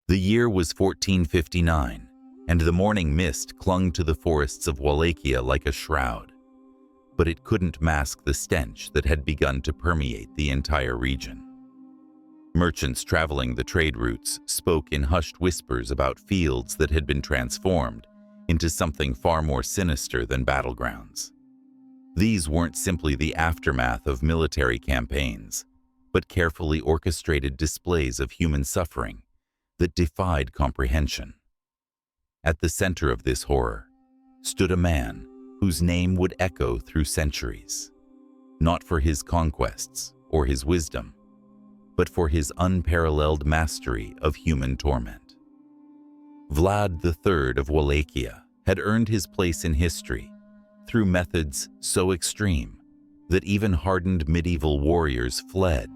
The year was 1459, and the morning mist clung to the forests of Wallachia like a shroud. But it couldn't mask the stench that had begun to permeate the entire region. Merchants traveling the trade routes spoke in hushed whispers about fields that had been transformed into something far more sinister than battlegrounds. These weren't simply the aftermath of military campaigns, but carefully orchestrated displays of human suffering that defied comprehension. At the center of this horror stood a man whose name would echo through centuries, not for his conquests or his wisdom, but for his unparalleled mastery of human torment. Vlad III of Wallachia had earned his place in history through methods so extreme that even hardened medieval warriors fled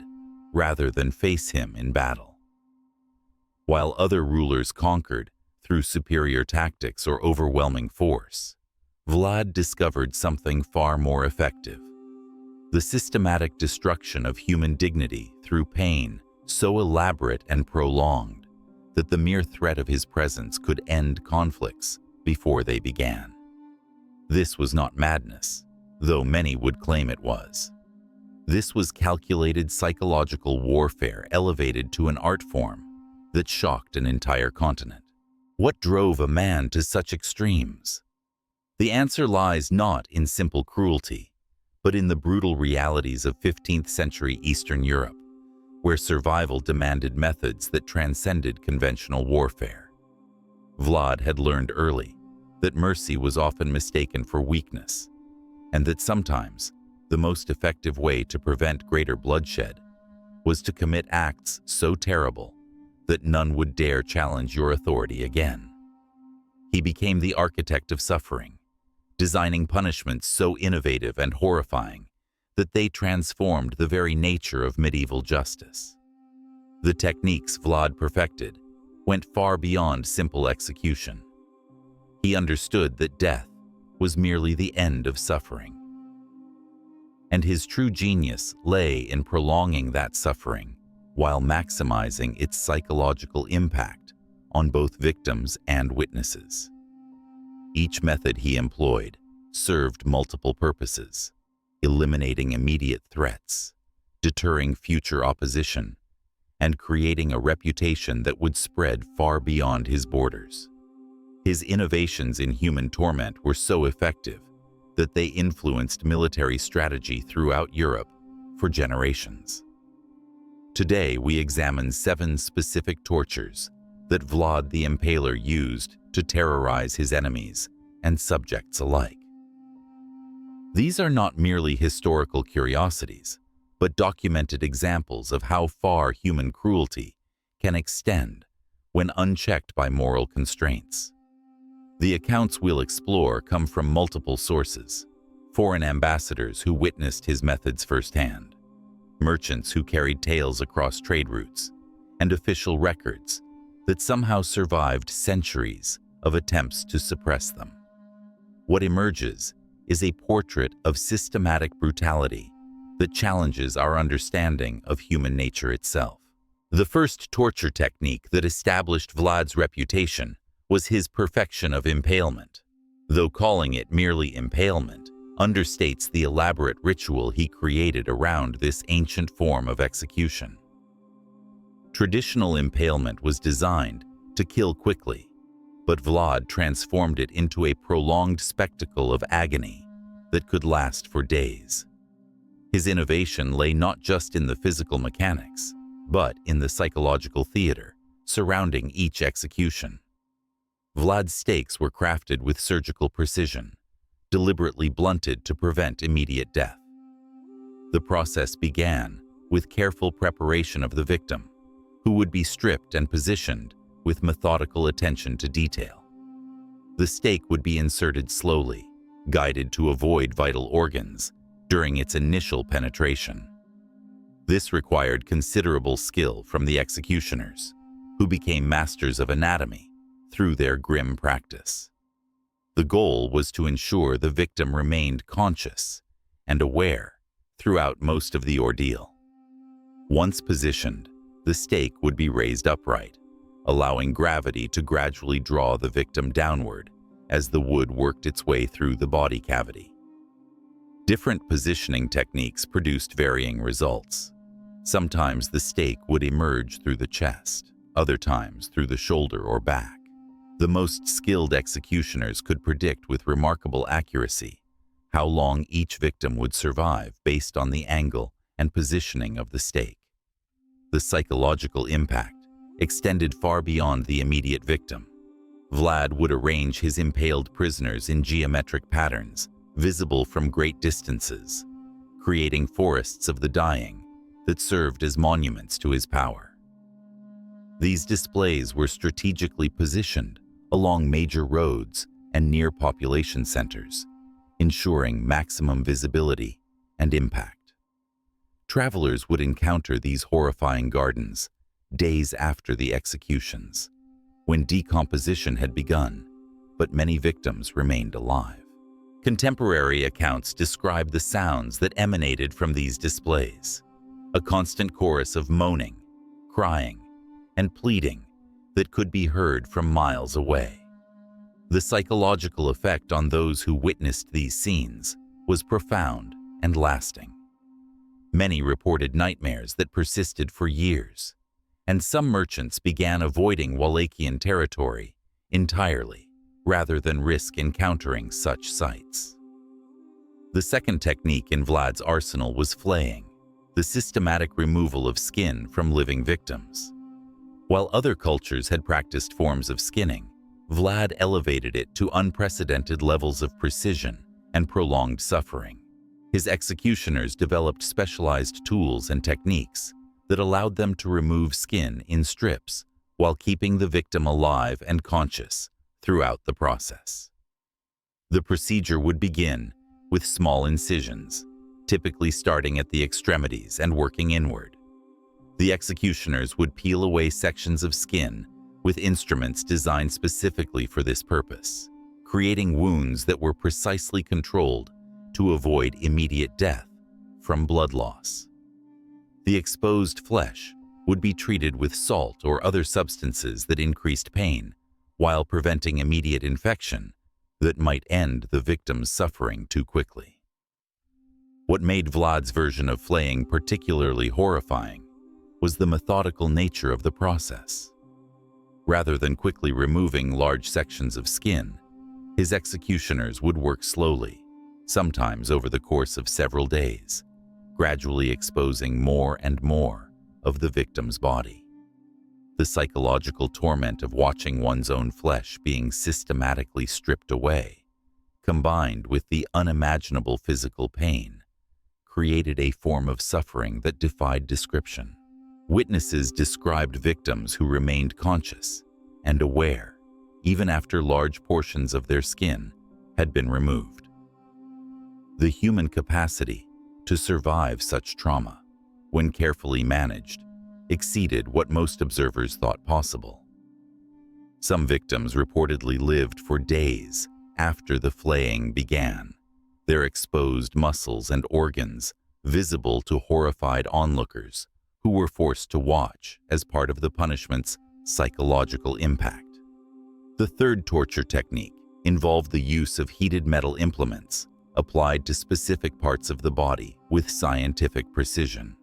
rather than face him in battle. While other rulers conquered through superior tactics or overwhelming force, Vlad discovered something far more effective: the systematic destruction of human dignity through pain so elaborate and prolonged that the mere threat of his presence could end conflicts before they began. This was not madness, though many would claim it was. This was calculated psychological warfare elevated to an art form that shocked an entire continent. What drove a man to such extremes? The answer lies not in simple cruelty, but in the brutal realities of 15th century Eastern Europe, where survival demanded methods that transcended conventional warfare. Vlad had learned early that mercy was often mistaken for weakness, and that sometimes the most effective way to prevent greater bloodshed was to commit acts so terrible that none would dare challenge your authority again. He became the architect of suffering, designing punishments so innovative and horrifying that they transformed the very nature of medieval justice. The techniques Vlad perfected went far beyond simple execution. He understood that death was merely the end of suffering. And his true genius lay in prolonging that suffering while maximizing its psychological impact on both victims and witnesses. Each method he employed served multiple purposes: eliminating immediate threats, deterring future opposition, and creating a reputation that would spread far beyond his borders. His innovations in human torment were so effective that they influenced military strategy throughout Europe for generations. Today, we examine 7 specific tortures that Vlad the Impaler used to terrorize his enemies and subjects alike. These are not merely historical curiosities, but documented examples of how far human cruelty can extend when unchecked by moral constraints. The accounts we'll explore come from multiple sources: foreign ambassadors who witnessed his methods firsthand, merchants who carried tales across trade routes, and official records that somehow survived centuries of attempts to suppress them. What emerges is a portrait of systematic brutality that challenges our understanding of human nature itself. The first torture technique that established Vlad's reputation was his perfection of impalement. Though calling it merely impalement understates the elaborate ritual he created around this ancient form of execution. Traditional impalement was designed to kill quickly, but Vlad transformed it into a prolonged spectacle of agony that could last for days. His innovation lay not just in the physical mechanics, but in the psychological theater surrounding each execution. Vlad's stakes were crafted with surgical precision, deliberately blunted to prevent immediate death. The process began with careful preparation of the victim, who would be stripped and positioned with methodical attention to detail. The stake would be inserted slowly, guided to avoid vital organs during its initial penetration. This required considerable skill from the executioners, who became masters of anatomy through their grim practice. The goal was to ensure the victim remained conscious and aware throughout most of the ordeal. Once positioned, the stake would be raised upright, allowing gravity to gradually draw the victim downward as the wood worked its way through the body cavity. Different positioning techniques produced varying results. Sometimes the stake would emerge through the chest, other times through the shoulder or back. The most skilled executioners could predict with remarkable accuracy how long each victim would survive based on the angle and positioning of the stake. The psychological impact extended far beyond the immediate victim. Vlad would arrange his impaled prisoners in geometric patterns, visible from great distances, creating forests of the dying that served as monuments to his power. These displays were strategically positioned along major roads and near population centers, ensuring maximum visibility and impact. Travelers would encounter these horrifying gardens days after the executions, when decomposition had begun, but many victims remained alive. Contemporary accounts describe the sounds that emanated from these displays, a constant chorus of moaning, crying, and pleading that could be heard from miles away. The psychological effect on those who witnessed these scenes was profound and lasting. Many reported nightmares that persisted for years, and some merchants began avoiding Wallachian territory entirely rather than risk encountering such sights. The second technique in Vlad's arsenal was flaying, the systematic removal of skin from living victims. While other cultures had practiced forms of skinning, Vlad elevated it to unprecedented levels of precision and prolonged suffering. His executioners developed specialized tools and techniques that allowed them to remove skin in strips while keeping the victim alive and conscious throughout the process. The procedure would begin with small incisions, typically starting at the extremities and working inward. The executioners would peel away sections of skin with instruments designed specifically for this purpose, creating wounds that were precisely controlled to avoid immediate death from blood loss. The exposed flesh would be treated with salt or other substances that increased pain while preventing immediate infection that might end the victim's suffering too quickly. What made Vlad's version of flaying particularly horrifying was the methodical nature of the process. Rather than quickly removing large sections of skin, his executioners would work slowly, sometimes over the course of several days, gradually exposing more and more of the victim's body. The psychological torment of watching one's own flesh being systematically stripped away, combined with the unimaginable physical pain, created a form of suffering that defied description. Witnesses described victims who remained conscious and aware even after large portions of their skin had been removed. The human capacity to survive such trauma, when carefully managed, exceeded what most observers thought possible. Some victims reportedly lived for days after the flaying began, their exposed muscles and organs visible to horrified onlookers who were forced to watch as part of the punishment's psychological impact. The third torture technique involved the use of heated metal implements applied to specific parts of the body with scientific precision.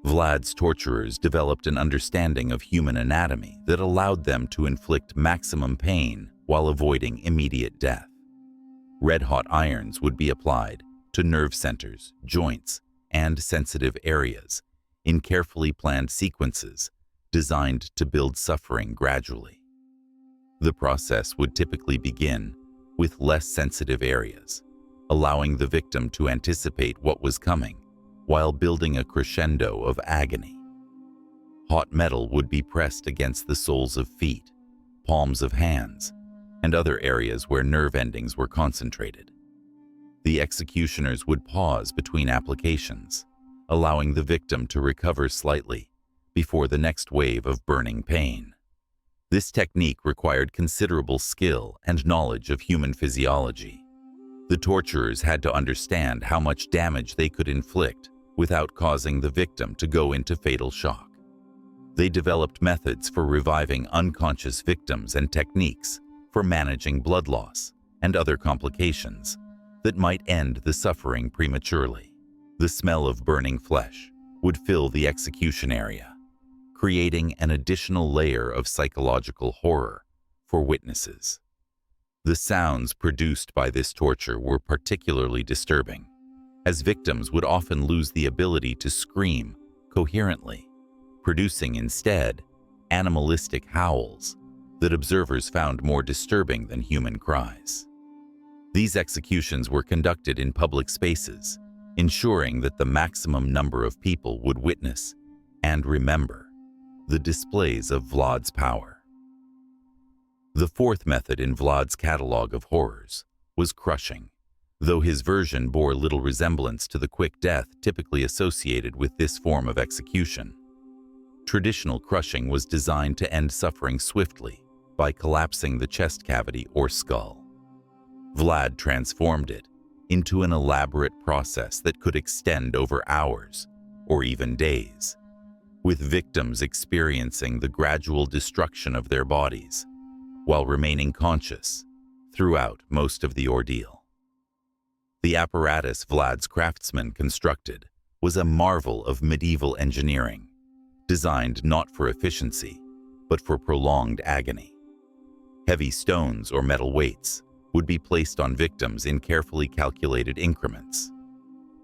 Vlad's torturers developed an understanding of human anatomy that allowed them to inflict maximum pain while avoiding immediate death. Red-hot irons would be applied to nerve centers, joints, and sensitive areas in carefully planned sequences designed to build suffering gradually. The process would typically begin with less sensitive areas, allowing the victim to anticipate what was coming while building a crescendo of agony. Hot metal would be pressed against the soles of feet, palms of hands, and other areas where nerve endings were concentrated. The executioners would pause between applications, allowing the victim to recover slightly before the next wave of burning pain. This technique required considerable skill and knowledge of human physiology. The torturers had to understand how much damage they could inflict without causing the victim to go into fatal shock. They developed methods for reviving unconscious victims and techniques for managing blood loss and other complications that might end the suffering prematurely. The smell of burning flesh would fill the execution area, creating an additional layer of psychological horror for witnesses. The sounds produced by this torture were particularly disturbing, as victims would often lose the ability to scream coherently, producing instead animalistic howls that observers found more disturbing than human cries. These executions were conducted in public spaces, ensuring that the maximum number of people would witness and remember the displays of Vlad's power. The fourth method in Vlad's catalog of horrors was crushing, though his version bore little resemblance to the quick death typically associated with this form of execution. Traditional crushing was designed to end suffering swiftly by collapsing the chest cavity or skull. Vlad transformed it into an elaborate process that could extend over hours or even days, with victims experiencing the gradual destruction of their bodies while remaining conscious throughout most of the ordeal. The apparatus Vlad's craftsmen constructed was a marvel of medieval engineering, designed not for efficiency, but for prolonged agony. Heavy stones or metal weights would be placed on victims in carefully calculated increments.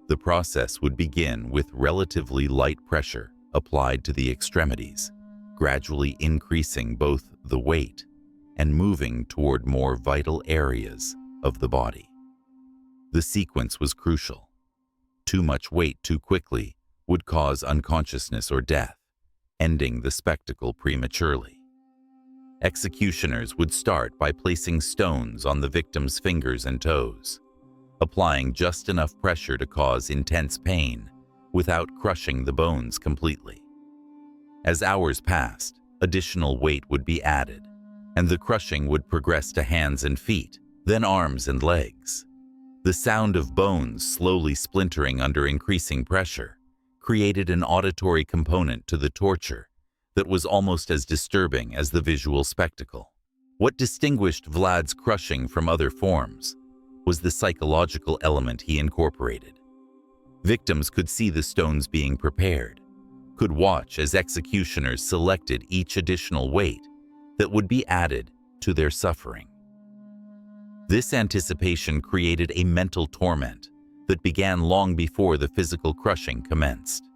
The process would begin with relatively light pressure applied to the extremities, gradually increasing both the weight and moving toward more vital areas of the body. The sequence was crucial. Too much weight too quickly would cause unconsciousness or death, ending the spectacle prematurely. Executioners would start by placing stones on the victim's fingers and toes, applying just enough pressure to cause intense pain without crushing the bones completely. As hours passed, additional weight would be added, and the crushing would progress to hands and feet, then arms and legs. The sound of bones slowly splintering under increasing pressure created an auditory component to the torture that was almost as disturbing as the visual spectacle. What distinguished Vlad's crushing from other forms was the psychological element he incorporated. Victims could see the stones being prepared, could watch as executioners selected each additional weight that would be added to their suffering. This anticipation created a mental torment that began long before the physical crushing commenced.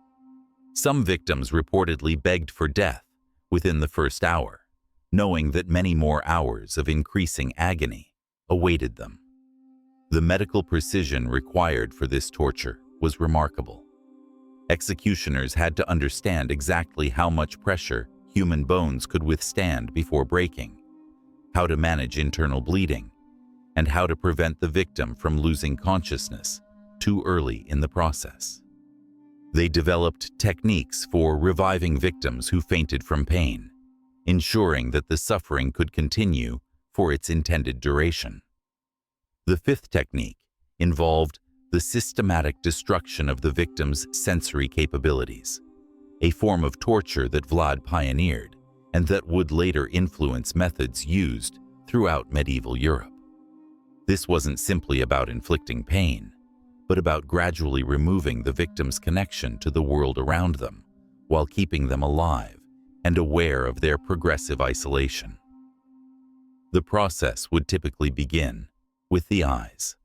Some victims reportedly begged for death within the first hour, knowing that many more hours of increasing agony awaited them. The medical precision required for this torture was remarkable. Executioners had to understand exactly how much pressure human bones could withstand before breaking, how to manage internal bleeding, and how to prevent the victim from losing consciousness too early in the process. They developed techniques for reviving victims who fainted from pain, ensuring that the suffering could continue for its intended duration. The fifth technique involved the systematic destruction of the victim's sensory capabilities, a form of torture that Vlad pioneered and that would later influence methods used throughout medieval Europe. This wasn't simply about inflicting pain, but about gradually removing the victim's connection to the world around them while keeping them alive and aware of their progressive isolation. The process would typically begin with the eyes.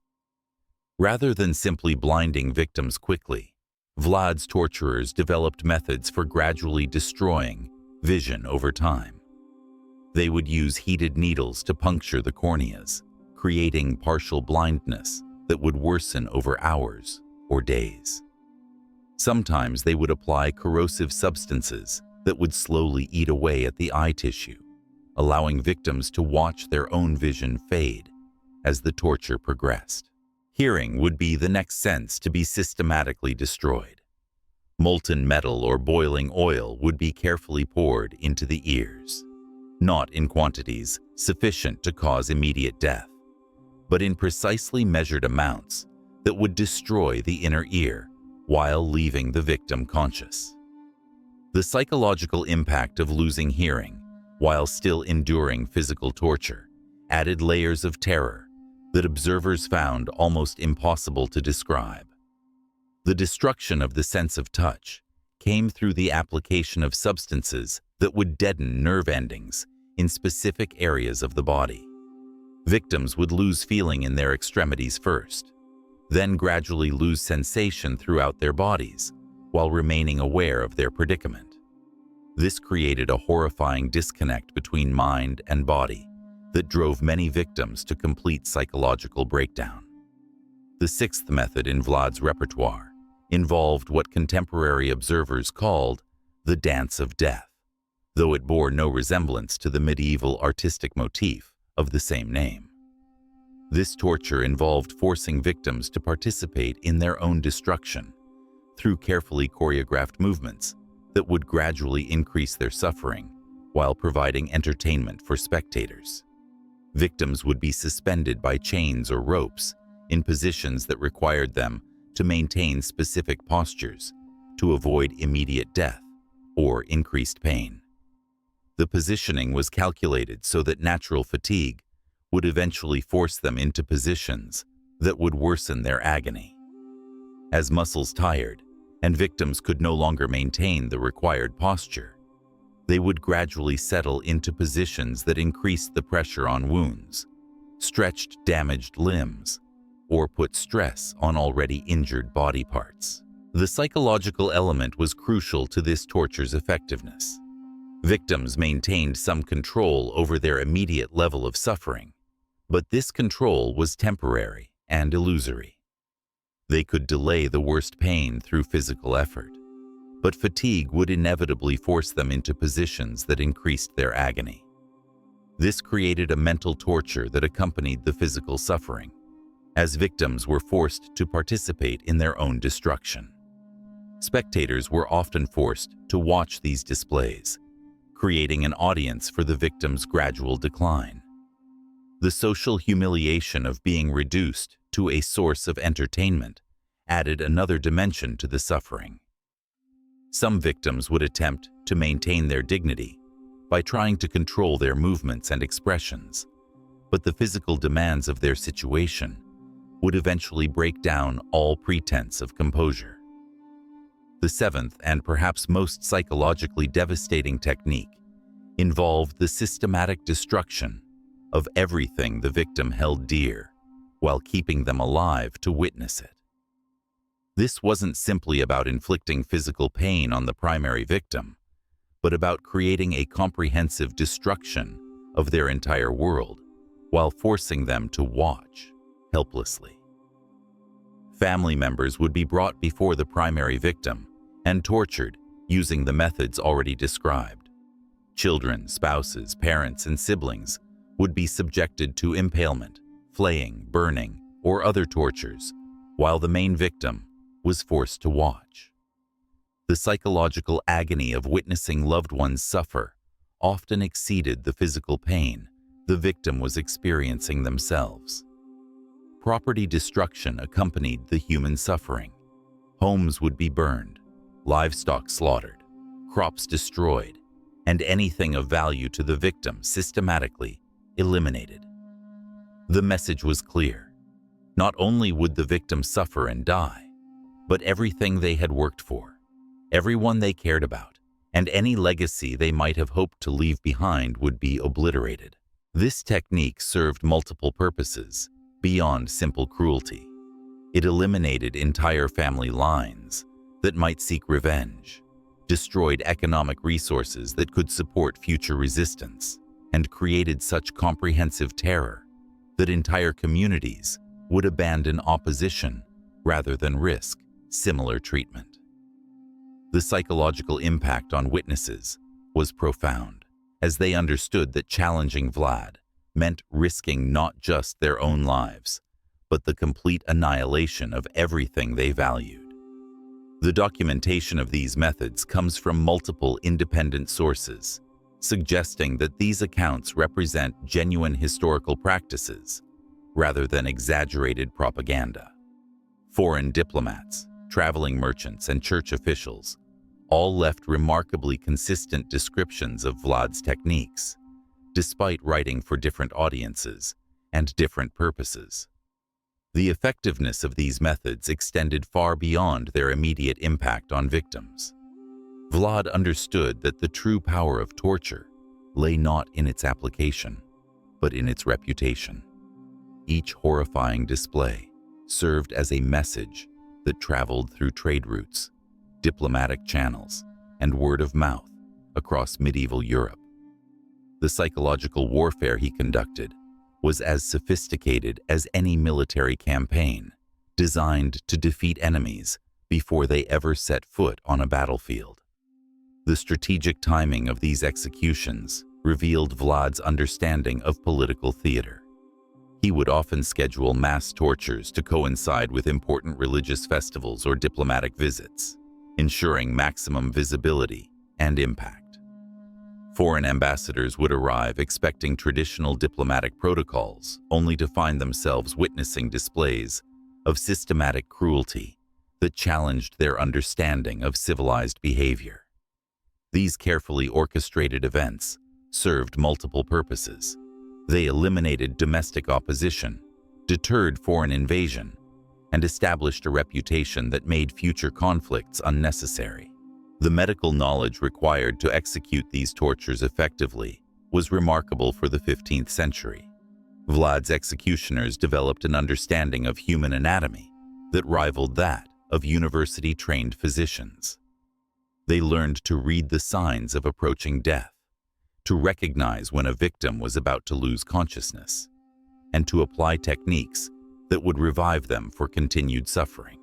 Rather than simply blinding victims quickly, Vlad's torturers developed methods for gradually destroying vision over time. They would use heated needles to puncture the corneas, creating partial blindness that would worsen over hours or days. Sometimes they would apply corrosive substances that would slowly eat away at the eye tissue, allowing victims to watch their own vision fade as the torture progressed. Hearing would be the next sense to be systematically destroyed. Molten metal or boiling oil would be carefully poured into the ears, not in quantities sufficient to cause immediate death, but in precisely measured amounts that would destroy the inner ear while leaving the victim conscious. The psychological impact of losing hearing, while still enduring physical torture, added layers of terror that observers found almost impossible to describe. The destruction of the sense of touch came through the application of substances that would deaden nerve endings in specific areas of the body. Victims would lose feeling in their extremities first, then gradually lose sensation throughout their bodies while remaining aware of their predicament. This created a horrifying disconnect between mind and body that drove many victims to complete psychological breakdown. The sixth method in Vlad's repertoire involved what contemporary observers called the dance of death, though it bore no resemblance to the medieval artistic motif of the same name. This torture involved forcing victims to participate in their own destruction through carefully choreographed movements that would gradually increase their suffering while providing entertainment for spectators. Victims would be suspended by chains or ropes in positions that required them to maintain specific postures to avoid immediate death or increased pain. The positioning was calculated so that natural fatigue would eventually force them into positions that would worsen their agony. As muscles tired and victims could no longer maintain the required posture, they would gradually settle into positions that increased the pressure on wounds, stretched damaged limbs, or put stress on already injured body parts. The psychological element was crucial to this torture's effectiveness. Victims maintained some control over their immediate level of suffering, but this control was temporary and illusory. They could delay the worst pain through physical effort, but fatigue would inevitably force them into positions that increased their agony. This created a mental torture that accompanied the physical suffering, as victims were forced to participate in their own destruction. Spectators were often forced to watch these displays, creating an audience for the victim's gradual decline. The social humiliation of being reduced to a source of entertainment added another dimension to the suffering. Some victims would attempt to maintain their dignity by trying to control their movements and expressions, but the physical demands of their situation would eventually break down all pretense of composure. The seventh and perhaps most psychologically devastating technique involved the systematic destruction of everything the victim held dear while keeping them alive to witness it. This wasn't simply about inflicting physical pain on the primary victim, but about creating a comprehensive destruction of their entire world while forcing them to watch helplessly. Family members would be brought before the primary victim and tortured using the methods already described. Children, spouses, parents, and siblings would be subjected to impalement, flaying, burning, or other tortures, while the main victim was forced to watch. The psychological agony of witnessing loved ones suffer often exceeded the physical pain the victim was experiencing themselves. Property destruction accompanied the human suffering. Homes would be burned, livestock slaughtered, crops destroyed, and anything of value to the victim systematically eliminated. The message was clear. Not only would the victim suffer and die, but everything they had worked for, everyone they cared about, and any legacy they might have hoped to leave behind would be obliterated. This technique served multiple purposes beyond simple cruelty. It eliminated entire family lines that might seek revenge, destroyed economic resources that could support future resistance, and created such comprehensive terror that entire communities would abandon opposition rather than risk similar treatment. The psychological impact on witnesses was profound, as they understood that challenging Vlad meant risking not just their own lives, but the complete annihilation of everything they valued. The documentation of these methods comes from multiple independent sources, suggesting that these accounts represent genuine historical practices rather than exaggerated propaganda. Foreign diplomats, traveling merchants, and church officials all left remarkably consistent descriptions of Vlad's techniques, despite writing for different audiences and different purposes. The effectiveness of these methods extended far beyond their immediate impact on victims. Vlad understood that the true power of torture lay not in its application, but in its reputation. Each horrifying display served as a message that traveled through trade routes, diplomatic channels, and word of mouth across medieval Europe. The psychological warfare he conducted was as sophisticated as any military campaign, designed to defeat enemies before they ever set foot on a battlefield. The strategic timing of these executions revealed Vlad's understanding of political theater. He would often schedule mass tortures to coincide with important religious festivals or diplomatic visits, ensuring maximum visibility and impact. Foreign ambassadors would arrive expecting traditional diplomatic protocols, only to find themselves witnessing displays of systematic cruelty that challenged their understanding of civilized behavior. These carefully orchestrated events served multiple purposes. They eliminated domestic opposition, deterred foreign invasion, and established a reputation that made future conflicts unnecessary. The medical knowledge required to execute these tortures effectively was remarkable for the 15th century. Vlad's executioners developed an understanding of human anatomy that rivaled that of university-trained physicians. They learned to read the signs of approaching death, to recognize when a victim was about to lose consciousness, and to apply techniques that would revive them for continued suffering.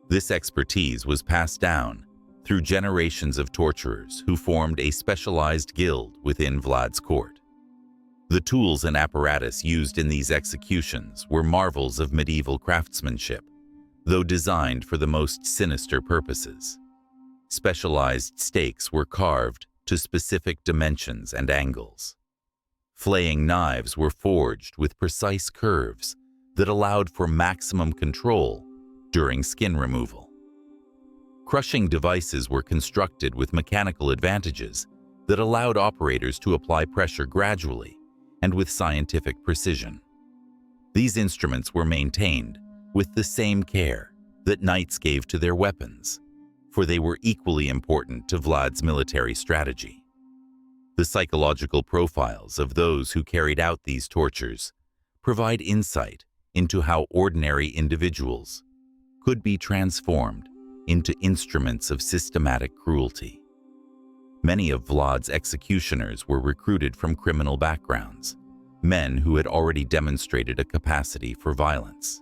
This expertise was passed down through generations of torturers who formed a specialized guild within Vlad's court. The tools and apparatus used in these executions were marvels of medieval craftsmanship, though designed for the most sinister purposes. Specialized stakes were carved to specific dimensions and angles. Flaying knives were forged with precise curves that allowed for maximum control during skin removal. Crushing devices were constructed with mechanical advantages that allowed operators to apply pressure gradually and with scientific precision. These instruments were maintained with the same care that knights gave to their weapons, for they were equally important to Vlad's military strategy. The psychological profiles of those who carried out these tortures provide insight into how ordinary individuals could be transformed into instruments of systematic cruelty. Many of Vlad's executioners were recruited from criminal backgrounds, men who had already demonstrated a capacity for violence.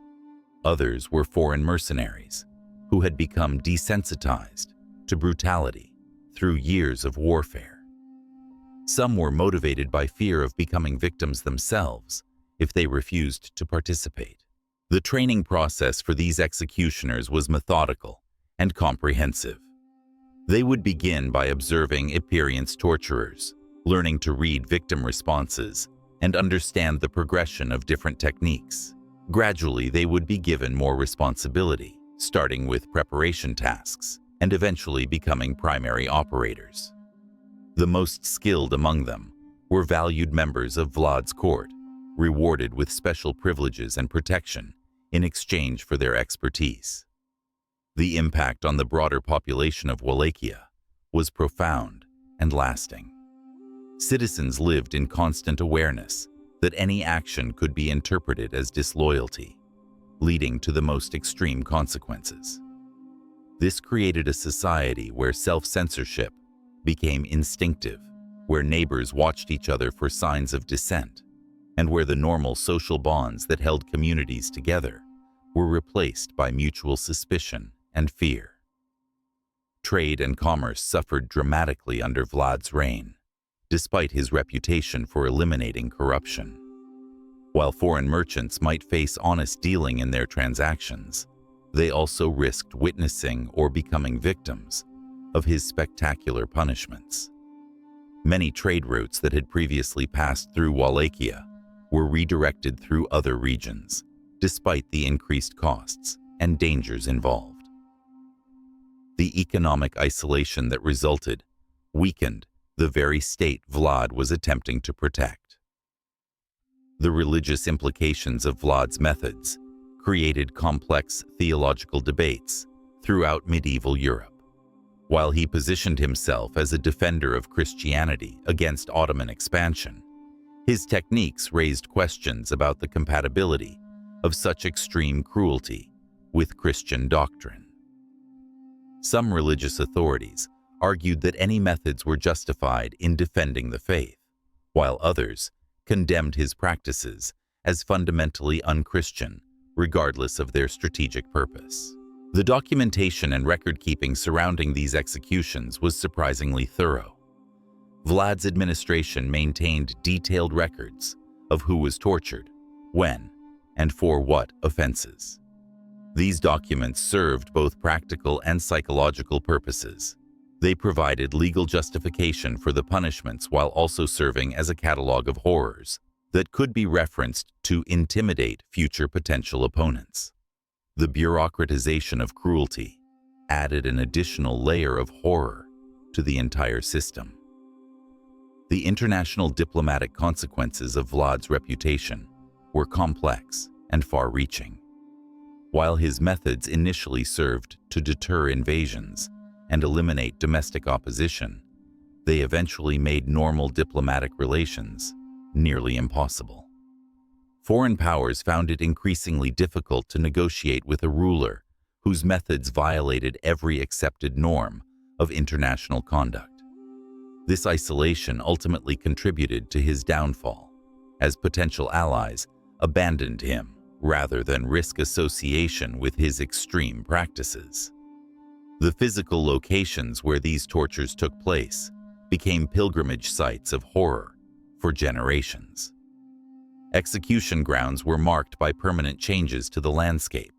Others were foreign mercenaries who had become desensitized to brutality through years of warfare. Some were motivated by fear of becoming victims themselves if they refused to participate. The training process for these executioners was methodical and comprehensive. They would begin by observing experienced torturers, learning to read victim responses and understand the progression of different techniques. Gradually, they would be given more responsibility, starting with preparation tasks and eventually becoming primary operators. The most skilled among them were valued members of Vlad's court, rewarded with special privileges and protection in exchange for their expertise. The impact on the broader population of Wallachia was profound and lasting. Citizens lived in constant awareness that any action could be interpreted as disloyalty, leading to the most extreme consequences. This created a society where self-censorship became instinctive, where neighbors watched each other for signs of dissent, and where the normal social bonds that held communities together were replaced by mutual suspicion and fear. Trade and commerce suffered dramatically under Vlad's reign, despite his reputation for eliminating corruption. While foreign merchants might face honest dealing in their transactions, they also risked witnessing or becoming victims of his spectacular punishments. Many trade routes that had previously passed through Wallachia were redirected through other regions, despite the increased costs and dangers involved. The economic isolation that resulted weakened the very state Vlad was attempting to protect. The religious implications of Vlad's methods created complex theological debates throughout medieval Europe. While he positioned himself as a defender of Christianity against Ottoman expansion, his techniques raised questions about the compatibility of such extreme cruelty with Christian doctrine. Some religious authorities argued that any methods were justified in defending the faith, while others condemned his practices as fundamentally unchristian, regardless of their strategic purpose. The documentation and record-keeping surrounding these executions was surprisingly thorough. Vlad's administration maintained detailed records of who was tortured, when, and for what offenses. These documents served both practical and psychological purposes. They provided legal justification for the punishments while also serving as a catalog of horrors that could be referenced to intimidate future potential opponents. The bureaucratization of cruelty added an additional layer of horror to the entire system. The international diplomatic consequences of Vlad's reputation were complex and far-reaching. While his methods initially served to deter invasions and eliminate domestic opposition, they eventually made normal diplomatic relations nearly impossible. Foreign powers found it increasingly difficult to negotiate with a ruler whose methods violated every accepted norm of international conduct. This isolation ultimately contributed to his downfall, as potential allies abandoned him rather than risk association with his extreme practices. The physical locations where these tortures took place became pilgrimage sites of horror for generations. Execution grounds were marked by permanent changes to the landscape,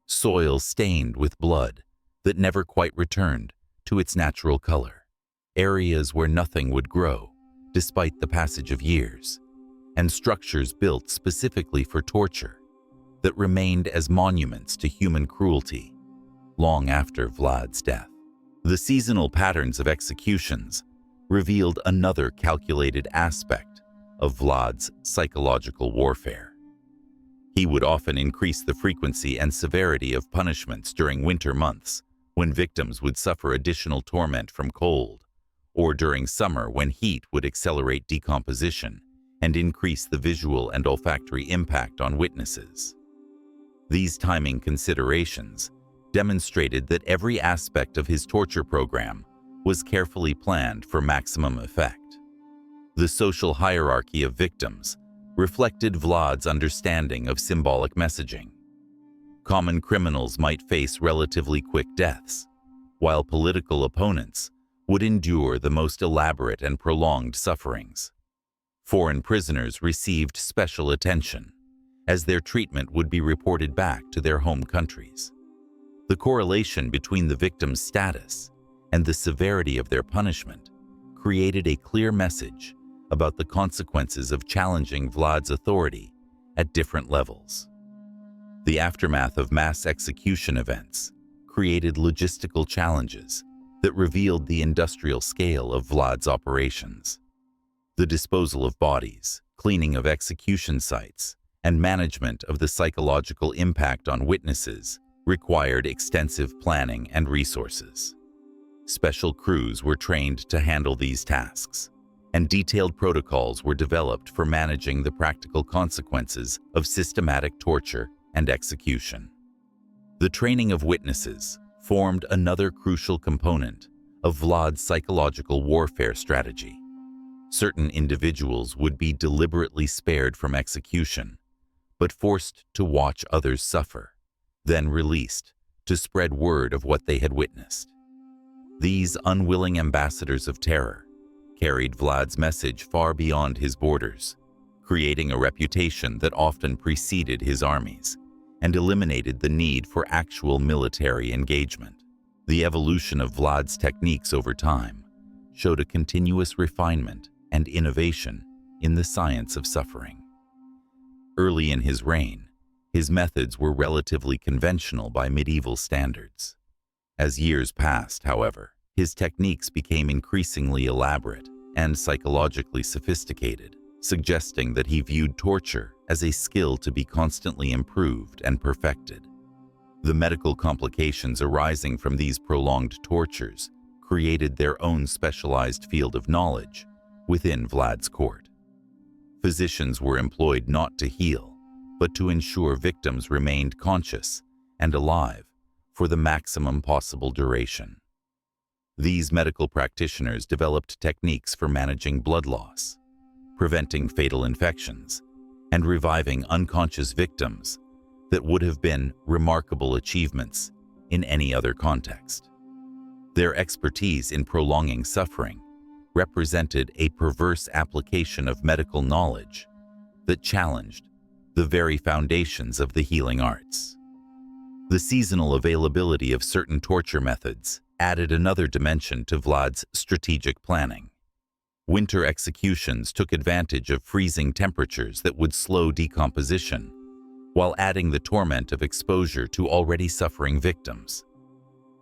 soil stained with blood that never quite returned to its natural color, areas where nothing would grow despite the passage of years, and structures built specifically for torture that remained as monuments to human cruelty long after Vlad's death. The seasonal patterns of executions revealed another calculated aspect of Vlad's psychological warfare. He would often increase the frequency and severity of punishments during winter months, when victims would suffer additional torment from cold, or during summer when heat would accelerate decomposition and increase the visual and olfactory impact on witnesses. These timing considerations demonstrated that every aspect of his torture program was carefully planned for maximum effect. The social hierarchy of victims reflected Vlad's understanding of symbolic messaging. Common criminals might face relatively quick deaths, while political opponents would endure the most elaborate and prolonged sufferings. Foreign prisoners received special attention, as their treatment would be reported back to their home countries. The correlation between the victim's status and the severity of their punishment created a clear message about the consequences of challenging Vlad's authority at different levels. The aftermath of mass execution events created logistical challenges that revealed the industrial scale of Vlad's operations. The disposal of bodies, cleaning of execution sites, and management of the psychological impact on witnesses required extensive planning and resources. Special crews were trained to handle these tasks, and detailed protocols were developed for managing the practical consequences of systematic torture and execution. The training of witnesses formed another crucial component of Vlad's psychological warfare strategy. Certain individuals would be deliberately spared from execution, but forced to watch others suffer, then released to spread word of what they had witnessed. These unwilling ambassadors of terror carried Vlad's message far beyond his borders, creating a reputation that often preceded his armies and eliminated the need for actual military engagement. The evolution of Vlad's techniques over time showed a continuous refinement and innovation in the science of suffering. Early in his reign, his methods were relatively conventional by medieval standards. As years passed, however, his techniques became increasingly elaborate and psychologically sophisticated, suggesting that he viewed torture as a skill to be constantly improved and perfected. The medical complications arising from these prolonged tortures created their own specialized field of knowledge within Vlad's court. Physicians were employed not to heal, but to ensure victims remained conscious and alive for the maximum possible duration. These medical practitioners developed techniques for managing blood loss, preventing fatal infections, and reviving unconscious victims that would have been remarkable achievements in any other context. Their expertise in prolonging suffering represented a perverse application of medical knowledge that challenged the very foundations of the healing arts. The seasonal availability of certain torture methods added another dimension to Vlad's strategic planning. Winter executions took advantage of freezing temperatures that would slow decomposition, while adding the torment of exposure to already suffering victims.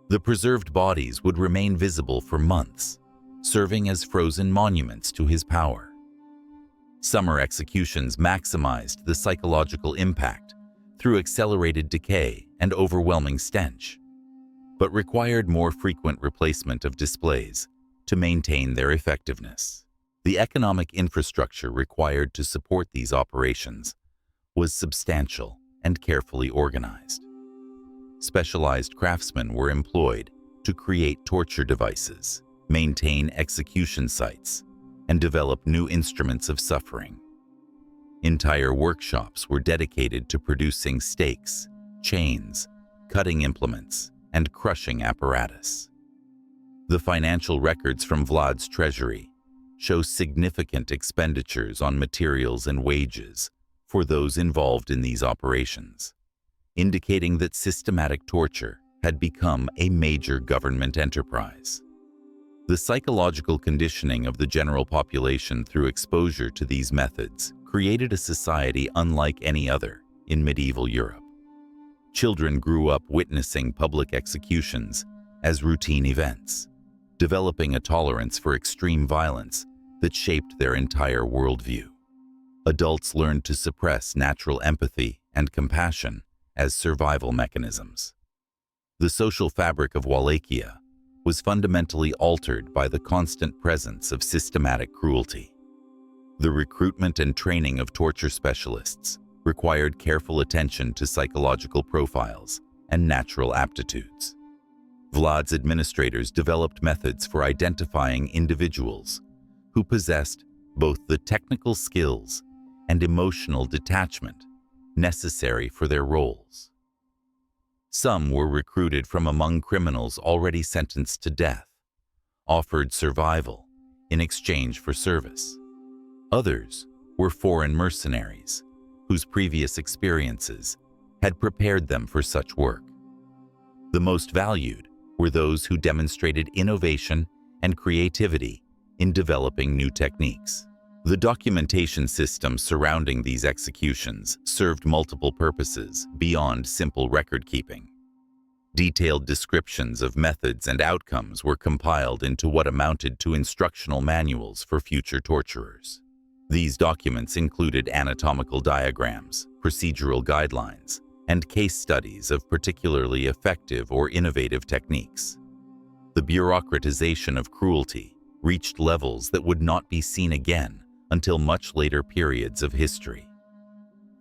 The preserved bodies would remain visible for months, serving as frozen monuments to his power. Summer executions maximized the psychological impact through accelerated decay and overwhelming stench, but required more frequent replacement of displays to maintain their effectiveness. The economic infrastructure required to support these operations was substantial and carefully organized. Specialized craftsmen were employed to create torture devices, maintain execution sites, and develop new instruments of suffering. Entire workshops were dedicated to producing stakes, chains, cutting implements, and crushing apparatus. The financial records from Vlad's treasury show significant expenditures on materials and wages for those involved in these operations, indicating that systematic torture had become a major government enterprise. The psychological conditioning of the general population through exposure to these methods created a society unlike any other in medieval Europe. Children grew up witnessing public executions as routine events, developing a tolerance for extreme violence that shaped their entire worldview. Adults learned to suppress natural empathy and compassion as survival mechanisms. The social fabric of Wallachia was fundamentally altered by the constant presence of systematic cruelty. The recruitment and training of torture specialists required careful attention to psychological profiles and natural aptitudes. Vlad's administrators developed methods for identifying individuals who possessed both the technical skills and emotional detachment necessary for their roles. Some were recruited from among criminals already sentenced to death, offered survival in exchange for service. Others were foreign mercenaries whose previous experiences had prepared them for such work. The most valued were those who demonstrated innovation and creativity in developing new techniques. The documentation system surrounding these executions served multiple purposes beyond simple record-keeping. Detailed descriptions of methods and outcomes were compiled into what amounted to instructional manuals for future torturers. These documents included anatomical diagrams, procedural guidelines, and case studies of particularly effective or innovative techniques. The bureaucratization of cruelty reached levels that would not be seen again until much later periods of history.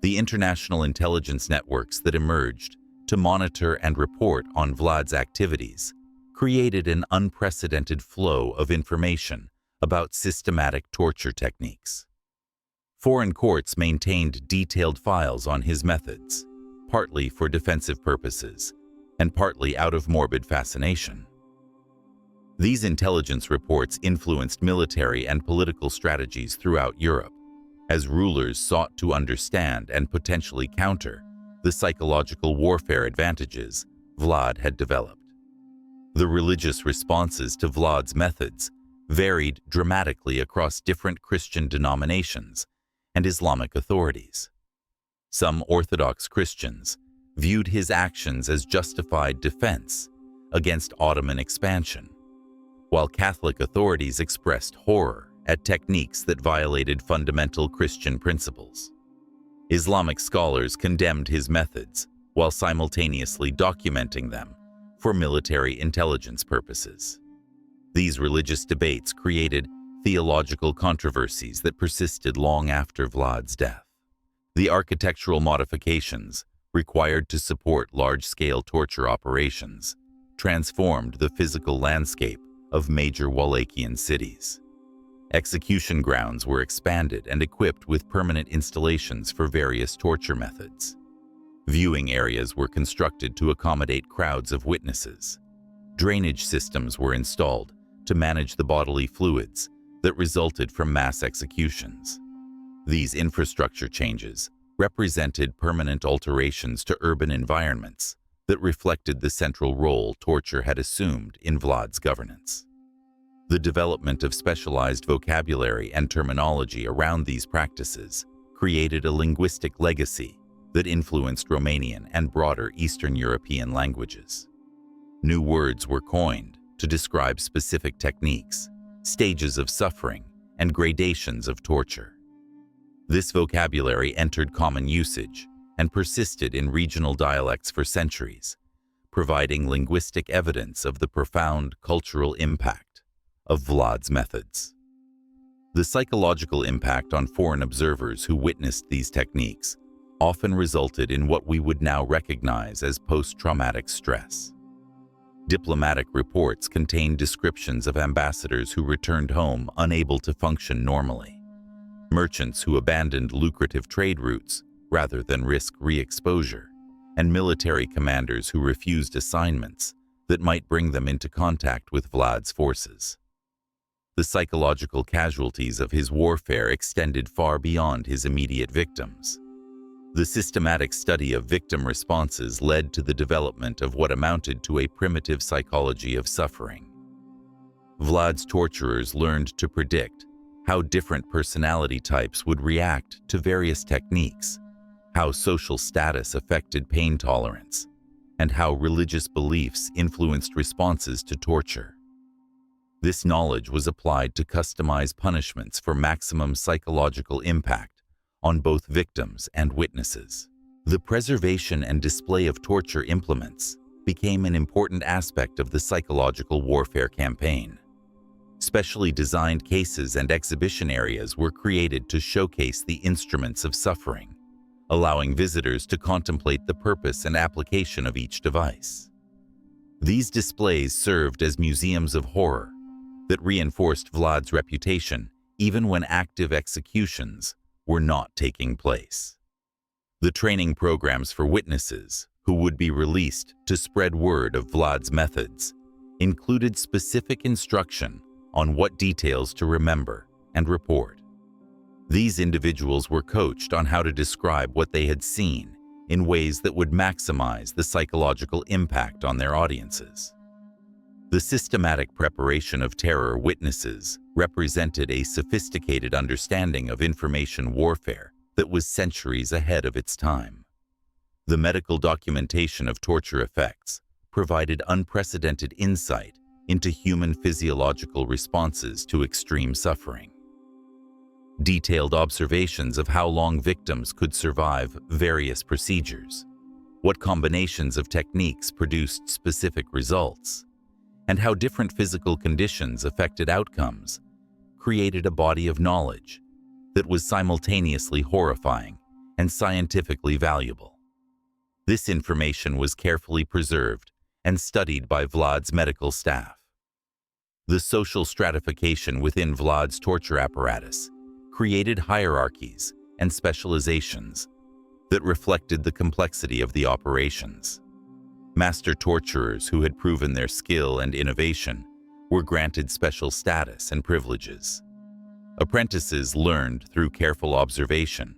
The international intelligence networks that emerged to monitor and report on Vlad's activities created an unprecedented flow of information about systematic torture techniques. Foreign courts maintained detailed files on his methods, partly for defensive purposes and partly out of morbid fascination. These intelligence reports influenced military and political strategies throughout Europe, as rulers sought to understand and potentially counter the psychological warfare advantages Vlad had developed. The religious responses to Vlad's methods varied dramatically across different Christian denominations and Islamic authorities. Some Orthodox Christians viewed his actions as justified defense against Ottoman expansion, while Catholic authorities expressed horror at techniques that violated fundamental Christian principles. Islamic scholars condemned his methods while simultaneously documenting them for military intelligence purposes. These religious debates created theological controversies that persisted long after Vlad's death. The architectural modifications required to support large-scale torture operations transformed the physical landscape of major Wallachian cities. Execution grounds were expanded and equipped with permanent installations for various torture methods. Viewing areas were constructed to accommodate crowds of witnesses. Drainage systems were installed to manage the bodily fluids that resulted from mass executions. These infrastructure changes represented permanent alterations to urban environments that reflected the central role torture had assumed in Vlad's governance. The development of specialized vocabulary and terminology around these practices created a linguistic legacy that influenced Romanian and broader Eastern European languages. New words were coined to describe specific techniques, stages of suffering, and gradations of torture. This vocabulary entered common usage and persisted in regional dialects for centuries, providing linguistic evidence of the profound cultural impact of Vlad's methods. The psychological impact on foreign observers who witnessed these techniques often resulted in what we would now recognize as post-traumatic stress. Diplomatic reports contained descriptions of ambassadors who returned home unable to function normally, merchants who abandoned lucrative trade routes rather than risk re-exposure, and military commanders who refused assignments that might bring them into contact with Vlad's forces. The psychological casualties of his warfare extended far beyond his immediate victims. The systematic study of victim responses led to the development of what amounted to a primitive psychology of suffering. Vlad's torturers learned to predict how different personality types would react to various techniques, how social status affected pain tolerance, and how religious beliefs influenced responses to torture. This knowledge was applied to customize punishments for maximum psychological impact on both victims and witnesses. The preservation and display of torture implements became an important aspect of the psychological warfare campaign. Specially designed cases and exhibition areas were created to showcase the instruments of suffering, allowing visitors to contemplate the purpose and application of each device. These displays served as museums of horror that reinforced Vlad's reputation even when active executions were not taking place. The training programs for witnesses who would be released to spread word of Vlad's methods included specific instruction on what details to remember and report. These individuals were coached on how to describe what they had seen in ways that would maximize the psychological impact on their audiences. The systematic preparation of terror witnesses represented a sophisticated understanding of information warfare that was centuries ahead of its time. The medical documentation of torture effects provided unprecedented insight into human physiological responses to extreme suffering. Detailed observations of how long victims could survive various procedures, what combinations of techniques produced specific results, and how different physical conditions affected outcomes created a body of knowledge that was simultaneously horrifying and scientifically valuable. This information was carefully preserved and studied by Vlad's medical staff. The social stratification within Vlad's torture apparatus created hierarchies and specializations that reflected the complexity of the operations. Master torturers who had proven their skill and innovation were granted special status and privileges. Apprentices learned through careful observation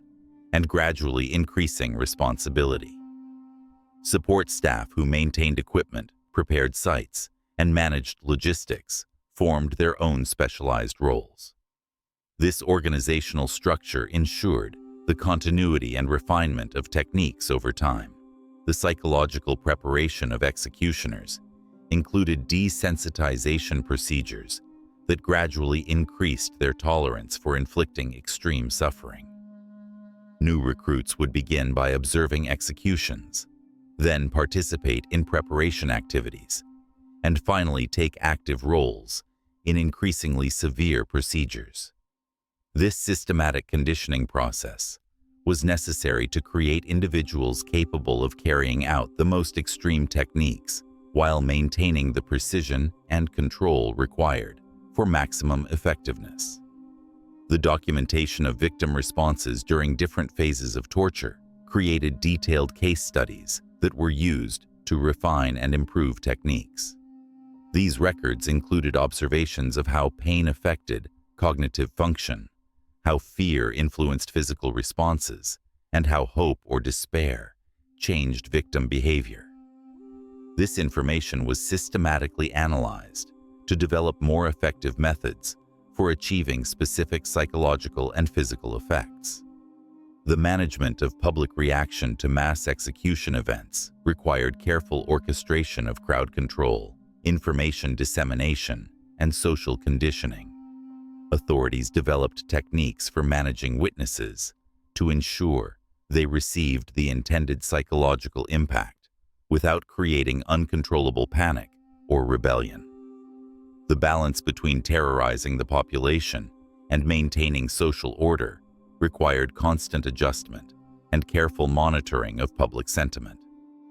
and gradually increasing responsibility. Support staff who maintained equipment, prepared sites, and managed logistics formed their own specialized roles. This organizational structure ensured the continuity and refinement of techniques over time. The psychological preparation of executioners included desensitization procedures that gradually increased their tolerance for inflicting extreme suffering. New recruits would begin by observing executions, then participate in preparation activities, and finally take active roles in increasingly severe procedures. This systematic conditioning process was necessary to create individuals capable of carrying out the most extreme techniques while maintaining the precision and control required for maximum effectiveness. The documentation of victim responses during different phases of torture created detailed case studies that were used to refine and improve techniques. These records included observations of how pain affected cognitive function, how fear influenced physical responses, and how hope or despair changed victim behavior. This information was systematically analyzed to develop more effective methods for achieving specific psychological and physical effects. The management of public reaction to mass execution events required careful orchestration of crowd control, information dissemination, and social conditioning. Authorities developed techniques for managing witnesses to ensure they received the intended psychological impact without creating uncontrollable panic or rebellion. The balance between terrorizing the population and maintaining social order required constant adjustment and careful monitoring of public sentiment.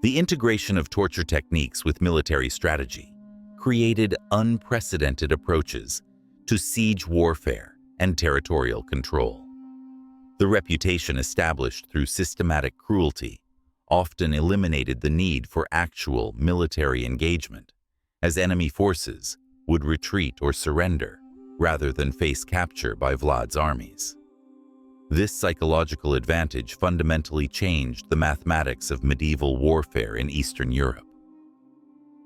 The integration of torture techniques with military strategy created unprecedented approaches to siege warfare and territorial control. The reputation established through systematic cruelty often eliminated the need for actual military engagement, as enemy forces would retreat or surrender rather than face capture by Vlad's armies. This psychological advantage fundamentally changed the mathematics of medieval warfare in Eastern Europe.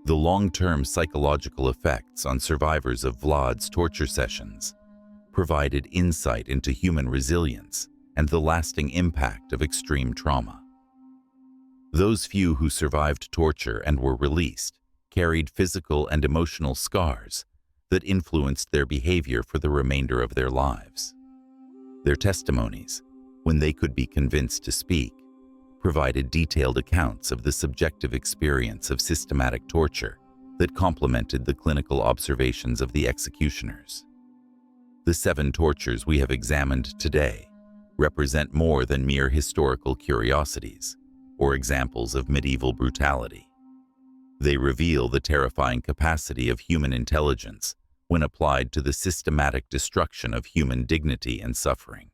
The long-term psychological effects on survivors of Vlad's torture sessions provided insight into human resilience and the lasting impact of extreme trauma. Those few who survived torture and were released carried physical and emotional scars that influenced their behavior for the remainder of their lives. Their testimonies, when they could be convinced to speak, provided detailed accounts of the subjective experience of systematic torture that complemented the clinical observations of the executioners. The 7 tortures we have examined today represent more than mere historical curiosities or examples of medieval brutality. They reveal the terrifying capacity of human intelligence when applied to the systematic destruction of human dignity and suffering.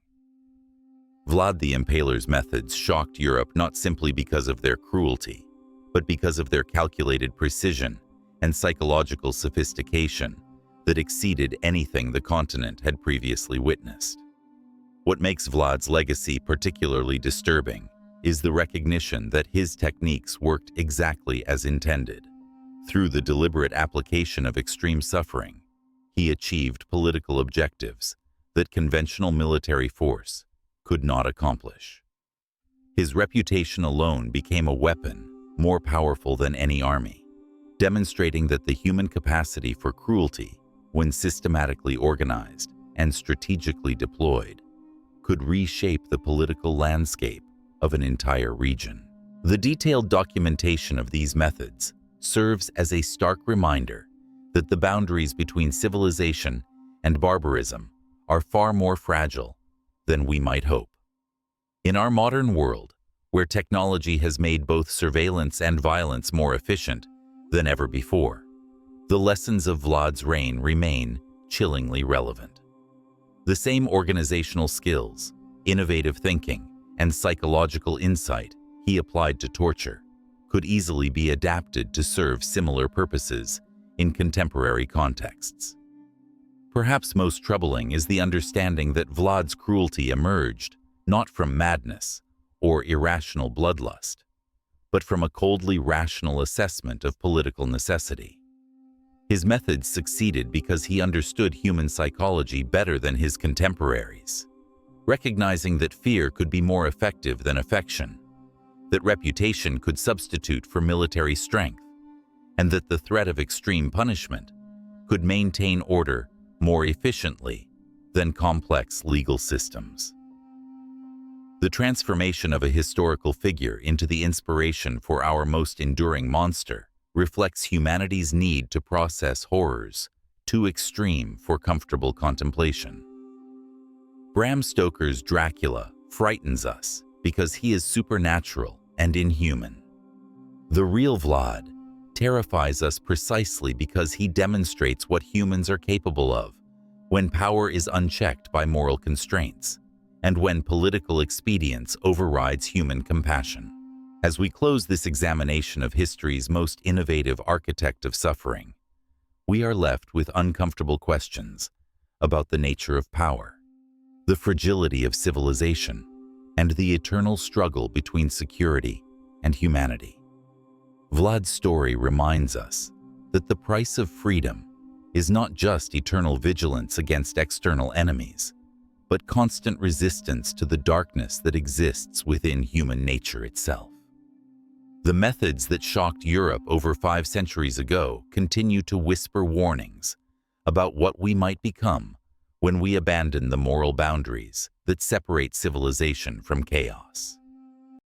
Vlad the Impaler's methods shocked Europe not simply because of their cruelty, but because of their calculated precision and psychological sophistication that exceeded anything the continent had previously witnessed. What makes Vlad's legacy particularly disturbing is the recognition that his techniques worked exactly as intended. Through the deliberate application of extreme suffering, he achieved political objectives that conventional military force could not accomplish. His reputation alone became a weapon more powerful than any army, demonstrating that the human capacity for cruelty, when systematically organized and strategically deployed, could reshape the political landscape of an entire region. The detailed documentation of these methods serves as a stark reminder that the boundaries between civilization and barbarism are far more fragile than we might hope. In our modern world, where technology has made both surveillance and violence more efficient than ever before, the lessons of Vlad's reign remain chillingly relevant. The same organizational skills, innovative thinking, and psychological insight he applied to torture could easily be adapted to serve similar purposes in contemporary contexts. Perhaps most troubling is the understanding that Vlad's cruelty emerged not from madness or irrational bloodlust, but from a coldly rational assessment of political necessity. His methods succeeded because he understood human psychology better than his contemporaries, recognizing that fear could be more effective than affection, that reputation could substitute for military strength, and that the threat of extreme punishment could maintain order more efficiently than complex legal systems. The transformation of a historical figure into the inspiration for our most enduring monster reflects humanity's need to process horrors too extreme for comfortable contemplation. Bram Stoker's Dracula frightens us because he is supernatural and inhuman. The real Vlad terrifies us precisely because he demonstrates what humans are capable of when power is unchecked by moral constraints and when political expedience overrides human compassion. As we close this examination of history's most innovative architect of suffering, we are left with uncomfortable questions about the nature of power, the fragility of civilization, and the eternal struggle between security and humanity. Vlad's story reminds us that the price of freedom is not just eternal vigilance against external enemies, but constant resistance to the darkness that exists within human nature itself. The methods that shocked Europe over 5 centuries ago continue to whisper warnings about what we might become when we abandon the moral boundaries that separate civilization from chaos.